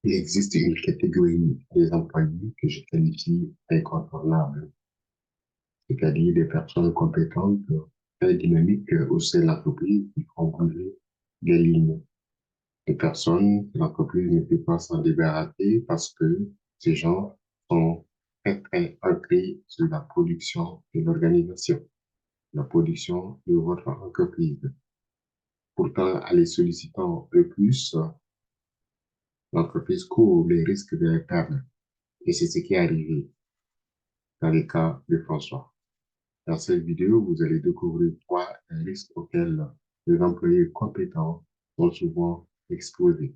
Il existe une catégorie des employés que je qualifie d'incontournable, c'est-à-dire des personnes compétentes, très dynamiques au sein de l'entreprise qui font bouger les lignes. Des personnes que l'entreprise ne peut pas s'en débarrasser parce que ces gens sont très, très ancrés sur la production de l'organisation, la production de votre entreprise. Pourtant, en les sollicitant le plus, l'entreprise court les risques de les perdre. Et c'est ce qui est arrivé dans le cas de François. Dans cette vidéo, vous allez découvrir trois risques auxquels les employés compétents sont souvent exposés.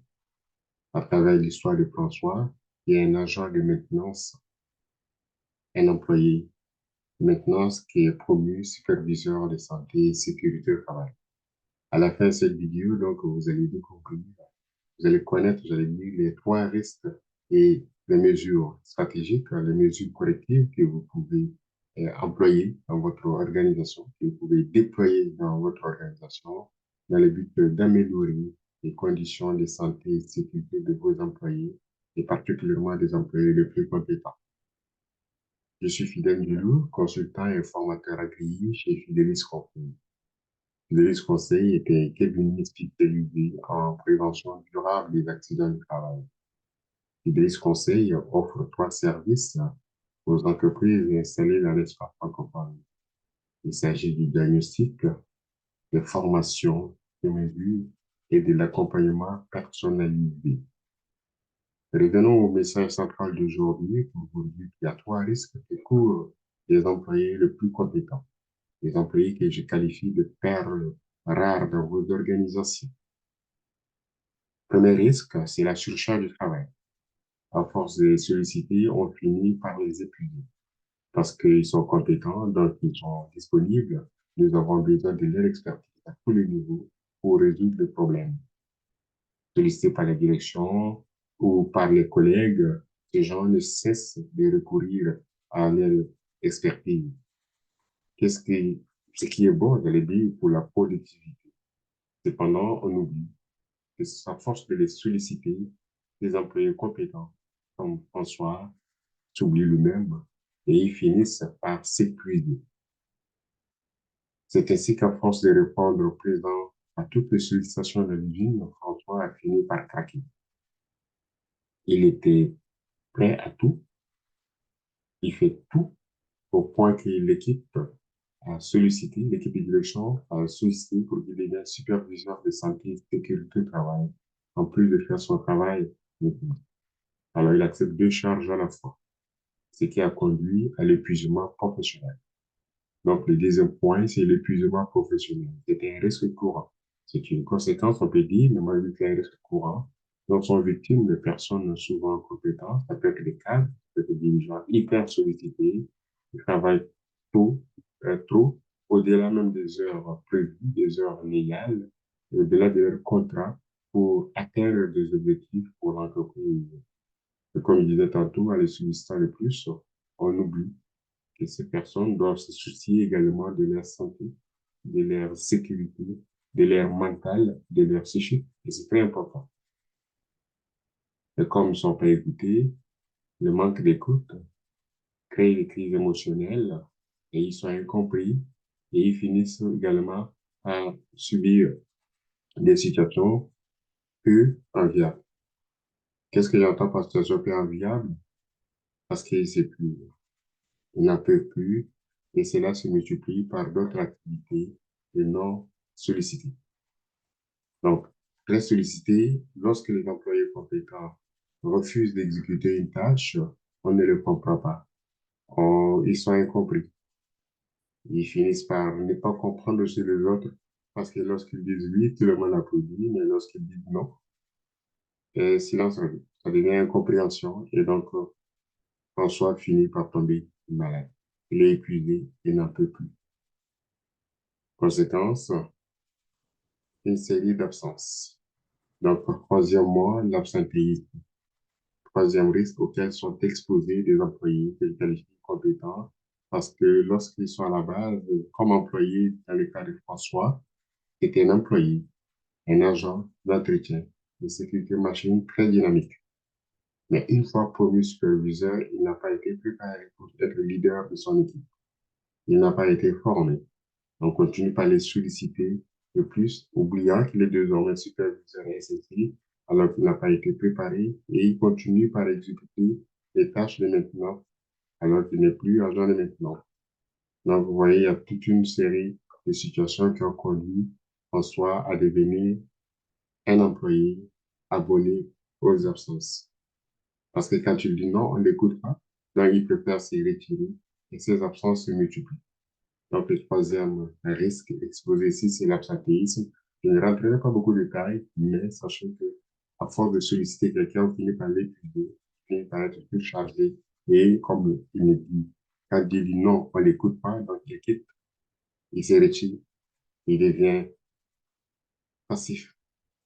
À travers l'histoire de François, qui est un agent de maintenance, un employé de maintenance qui est promu superviseur de santé et sécurité au travail. À la fin de cette vidéo, donc, vous allez découvrir, vous allez connaître, vous allez lire les trois risques et les mesures stratégiques, les mesures correctives que vous pouvez employer dans votre organisation, que vous pouvez déployer dans votre organisation dans le but d'améliorer les conditions de santé et de sécurité de vos employés et particulièrement des employés les plus compétents. Je suis Fidèle Dulou, consultant et formateur agréé chez Fidelis Conseil. Fidelis Conseil est un cabinet spécialisé en prévention durable des accidents du travail. Fidelis Conseil offre trois services aux entreprises installées dans l'espace francophone. Il s'agit du diagnostic, de formation, de mesures et de l'accompagnement personnalisé. Revenons au message central d'aujourd'hui pour vous dire qu'il y a trois risques qui courent les employés les plus compétents, les employés que je qualifie de perles rares dans vos organisations. Premier risque, c'est la surcharge du travail. À force de les solliciter, on finit par les épuiser parce qu'ils sont compétents, donc ils sont disponibles. Nous avons besoin de leur expertise à tous les niveaux pour résoudre les problèmes. Sollicités par la direction ou par les collègues, ces gens ne cessent de recourir à leur expertise. Ce qui est bon, j'allais dire, pour la productivité. Cependant, on oublie que c'est à force de les solliciter, les employés compétents, comme François, s'oublient lui-même et ils finissent par s'épuiser. C'est ainsi qu'à force de répondre présent à toutes les sollicitations de l'usine, François a fini par craquer. Il était prêt à tout, il fait tout au point que l'équipe a sollicité, l'équipe de direction a sollicité pour qu'il devienne superviseur de santé et de sécurité au travail, en plus de faire son travail. Alors, il accepte deux charges à la fois, ce qui a conduit à l'épuisement professionnel. Donc, le deuxième point, c'est l'épuisement professionnel. C'est un risque courant. C'est une conséquence, on peut dire, mais moi, je dis que c'est un risque courant. Donc, sont victimes de personnes souvent compétentes. Ça peut être des cadres, ça peut être des dirigeants hyper sollicités, qui travaillent tôt, trop, au-delà même des heures prévues, des heures légales, au-delà de leur contrat pour atteindre des objectifs pour l'entreprise. Et comme je disais tantôt, en les sollicitant le plus, on oublie que ces personnes doivent se soucier également de leur santé, de leur sécurité, de leur mental, de leur psychique. Et c'est très important. Et comme ils ne sont pas écoutés, le manque d'écoute crée des crises émotionnelles et ils sont incompris et ils finissent également à subir des situations peu enviables. Qu'est-ce que j'entends par situation peu enviable? Parce qu'ils s'épuisent, ils n'en peuvent plus et cela se multiplie par d'autres activités et non sollicitées. Donc, très sollicité, lorsque les employés compétents refusent d'exécuter une tâche, on ne le comprend pas. Ils sont incompris. Ils finissent par ne pas comprendre chez les autres parce que lorsqu'ils disent oui, tout le monde applaudit, mais lorsqu'ils disent non, silence radio. Ça devient incompréhension et donc François finit par tomber malade. Il est épuisé, il n'en peut plus. Conséquence, une série d'absences. Donc, troisièmement, l'absentéisme. Troisième risque auquel sont exposés des employés que je qualifie compétents parce que lorsqu'ils sont à la base, comme employés, dans le cas de François, c'était un employé, un agent d'entretien de sécurité machine très dynamique. Mais une fois promu superviseur, il n'a pas été préparé pour être le leader de son équipe. Il n'a pas été formé. On continue par les solliciter de plus, oubliant qu'il est désormais superviseur SSI, alors qu'il n'a pas été préparé, et il continue par exécuter les tâches de maintenance, alors qu'il n'est plus agent de maintenance. Donc, vous voyez, il y a toute une série de situations qui ont conduit en soi à devenir un employé abonné aux absences. Parce que quand tu dis non, on n'écoute pas, donc il préfère s'y retirer et ses absences se multiplient. Donc, le troisième risque exposé ici, c'est l'absentéisme. Je ne rentrerai pas beaucoup de détails, mais sachez que à force de solliciter quelqu'un, on finit par l'épuiser, on finit par être plus chargé. Et comme il me dit, quand il dit non, on l'écoute pas, donc il quitte, il se retire, il devient passif.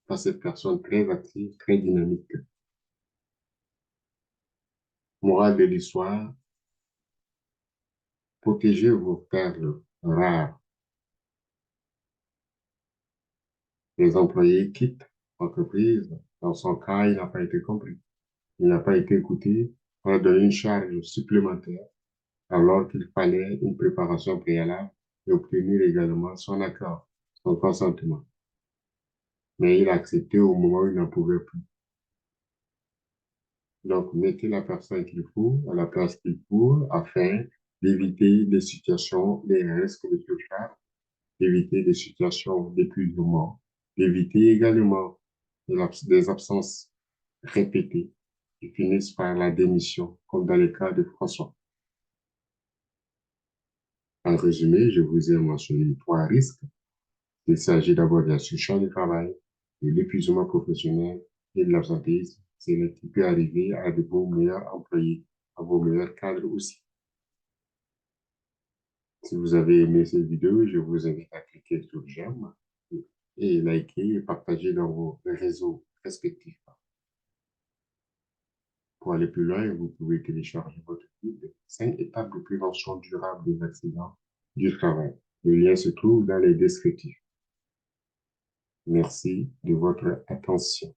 Pas cette personne très active, très dynamique. Morale de l'histoire, protégez vos perles rares. Les employés quittent l'entreprise. Dans son cas, il n'a pas été compris. Il n'a pas été écouté. On a donné une charge supplémentaire alors qu'il fallait une préparation préalable et obtenir également son accord, son consentement. Mais il a accepté au moment où il n'en pouvait plus. Donc, mettez la personne qu'il faut à la place qu'il faut afin d'éviter des situations, des risques de surcharge, d'éviter des situations d'épuisement, d'éviter également des absences répétées qui finissent par la démission, comme dans le cas de François. En résumé, je vous ai mentionné trois risques. Il s'agit d'abord de la surcharge de travail, de l'épuisement professionnel et de l'absentéisme. C'est ce qui peut arriver à de vos meilleurs employés, à vos meilleurs cadres aussi. Si vous avez aimé cette vidéo, je vous invite à cliquer sur j'aime et liker et partager dans vos réseaux respectifs. Pour aller plus loin, vous pouvez télécharger votre guide 5 étapes de prévention durable des accidents du travail. Le lien se trouve dans les descriptifs. Merci de votre attention.